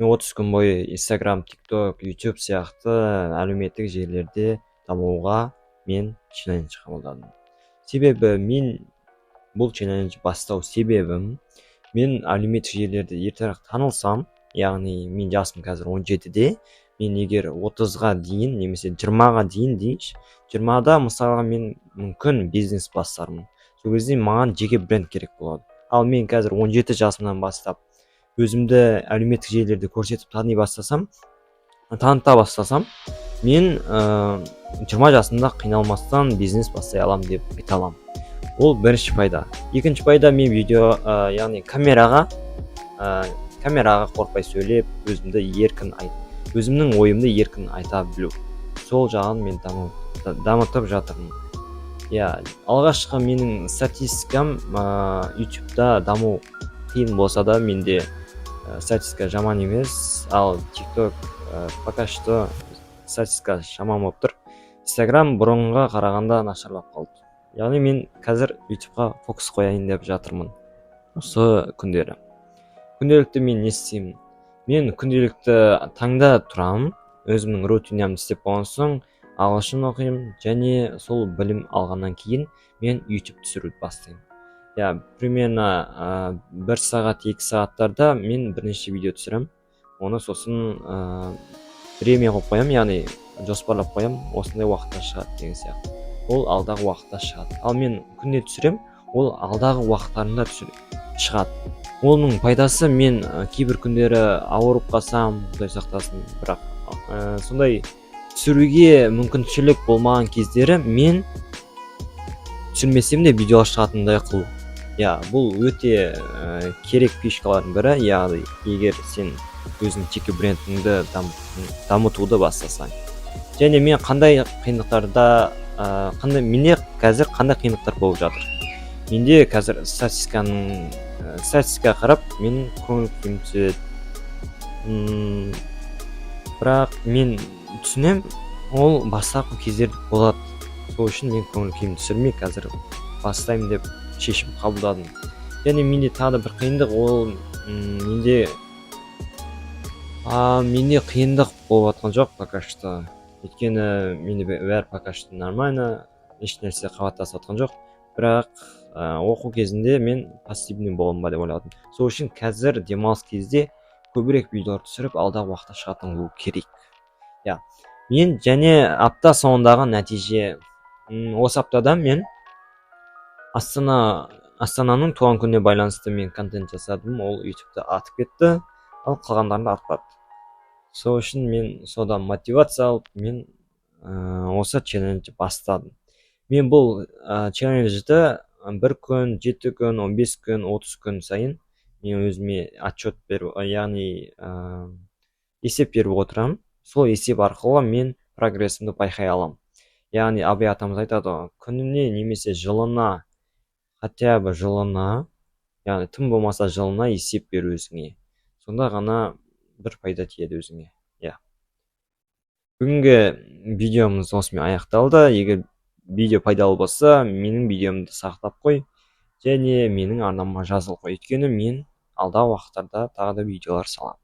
мен 30 күн бойы Instagram, TikTok, YouTube сияқты әлеуметтік желілерде дамуға мен челлендж қабылдадым. Себебі мен бұл челлендж бастау себебім, мен әлеуметтік желілерде ертерек танылсам, яғни мен жасым қазір 17-де, мен егер 30-ға дейін немесе 20-ға дейін дейінші, 20-да мысалға мен мүмкін бизнес бастармын. Сол кезде маған жеке бренд керек болады. Ал мен қазір 17 жасымнан бастап өзімді әлеуметтік желілерде көрсетіп таныта бастасам, мен 20 жасымда қиналмастан бизнес бастай аламын деп айта аламын. Ол бірінші пайда. Екінші пайда, мен видео, яғни камераға қорқпай сөйлеп, өзімнің ойымды еркін айта білу. Сол жағын мен дамытып жатырмын. Алғашқы менің статистикам YouTube'да даму қиын болса да, менде статистика жаман емес, ал TikTok пока что статистика жаман болып тұр. Instagram бұрынға қарағанда нашарлап қалды. Яғни мен қазір YouTube'ға фокус қояйын деп жатырмын осы күндері. Күнделікті мен не істеймін? Мен күнделікті таңда тұрамын, өзімнің рутинамды істеп болған соң ағылшын оқимын, және сол білім алғаннан кейін мен YouTube түсіруді бастаймын. Примерно 1 сағат, 2 сағаттарда мен бірнеше видео түсірем. Оны сосын время қойып қоям, яғни жоспарлап қоям, осындай уақытта шығады деген сияқты. Ол алдағы уақытта шығады. Ал мен күнде түсірем, ол алдағы уақыттарында шығады. Оның пайдасы, мен кейбір күндері ауырып қалсам, Құдай сақтасын, бірақ сондай түсіруге мүмкіншілік болмаған кездері мен түсірмесем де видео шығатындай қылу. Бұл өте керек фишкалардың бірі, яғни егер сен өзің жеке брендіңді дамытуды бастасаң. Және мен менде қазір қандай қиындықтар болып жатыр? Менде қазір статистика қарап, мен көңіл күйім түседі. Бірақ мен түсінем, ол бастапқы кездер болады. Сол үшін мен көңіл күйім түсірмей қазір бастаймын деп шешім қабылдадым. Және менде тағы да бір қиындық, ол менде қиындық болып жатқан жоқ пока что. Өйткені менде бәрі пока что нормально, еш нәрсе қабаттасып жатқан жоқ. Бірақ оқу кезінде мен пассивный боламын ба деп ойладым. Сол үшін қазір демалыс кезде көбірек видеолар түсіріп, алдағы уақытта шығатын болу керек. Мен және апта соңындағы нәтиже, осы аптада мен Астананың туған күніне байланысты мен контент жасадым, ол YouTube'да атып кетті, ал қалғандарында артпады. Сол үшін мен содан мотивация алып, мен осы челленджді бастадым. Мен бұл челленджді 1 күн, 7 күн, 15 күн, 30 күн сайын мен өзіме отчет беріп, яғни есеп беріп отырамын. Сол есеп арқылы мен прогрессімді байқай аламын. Яғни Абай атамыз айтады, күніне немесе жылына, хотя бы жылына, яғни тым болмаса жылына есеп бер өзіңе. Сонда ғана бір пайда тиеді өзіңе. Бүгінгі видеомыз осымен аяқталды. Егер видео пайдалы болса, менің видеомды сақтап қой, және менің арнама жазыл қой. Өйткені мен алдағы уақыттарда тағы да видеолар саламын.